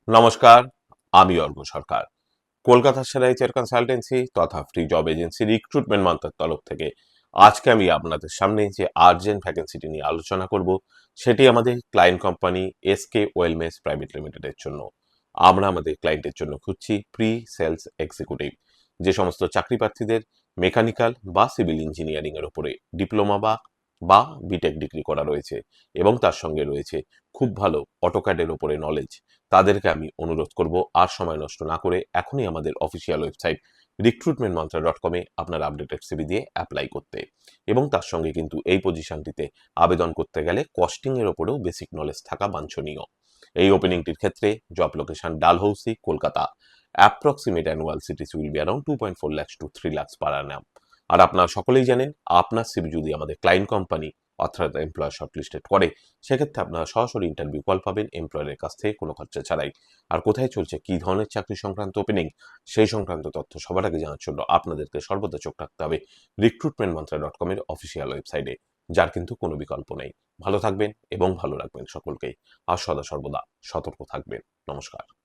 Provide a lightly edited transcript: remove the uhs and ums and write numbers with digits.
নমস্কার, আমি অর্ঘ্য সরকার। কলকাতা সেরা এইচআর কনসালটেন্সি তথা ফ্রি জব এজেন্সি রিক্রুটমেন্ট মান্ত্রার তরফ থেকে আজকে আমি আপনাদের সামনে যে আর্জেন্ট ভ্যাকেন্সিটি নিয়ে আলোচনা করব, সেটি আমাদের ক্লায়েন্ট কোম্পানি এসকে ওয়েলমেস প্রাইভেট লিমিটেডের জন্য। আমরা আমাদের ক্লায়েন্টের জন্য খুঁজছি প্রি সেলস এক্সিকিউটিভ, যে সমস্ত চাকরি প্রার্থীদের মেকানিক্যাল বা সিভিল ইঞ্জিনিয়ারিং এর উপরে ডিপ্লোমা বা বিটেক ডিগ্রি করা রয়েছে এবং তার সঙ্গে রয়েছে খুব ভালো অটোক্যাডের উপরে নলেজ। তাদেরকে আমি অনুরোধ করব আর সময় নষ্ট না করে এখনই আমাদের অফিসিয়াল ওয়েবসাইট recruitmentmantra.com-এ আপনার আপডেটেড সিভি দিয়ে অ্যাপ্লাই করতে। এবং তার সঙ্গে কিন্তু এই পজিশনটিতে আবেদন করতে গেলে কস্টিং এর ওপরেও বেসিক নলেজ থাকা বাঞ্ছনীয়। এই ওপেনিংটির ক্ষেত্রে job location Dalhousie, Kolkata. Approximate annual CTC will be around 2.4 lakhs to 3 lakhs per annum। আর আপনারা সকলেই জানেন, আপনার সিভি যদি আমাদের ক্লায়েন্ট কোম্পানি অর্থাৎ এমপ্লয়ার শর্টলিস্টেড করে, সেক্ষেত্রে আপনারা সরাসরি ইন্টারভিউ কল পাবেন এমপ্লয়ারের কাছ থেকে কোনো খরচা ছাড়াই। আর কোথায় চলছে, কী ধরনের চাকরি সংক্রান্ত ওপেনিং, সেই সংক্রান্ত তথ্য সবার আগে জানার জন্য আপনাদেরকে সর্বদা চোখ রাখতে হবে recruitmentmantra.com-এর অফিসিয়াল ওয়েবসাইটে, যার কিন্তু কোনো বিকল্প নেই। ভালো থাকবেন এবং ভালো রাখবেন সকলকেই, আর সদা সর্বদা সতর্ক থাকবেন। নমস্কার।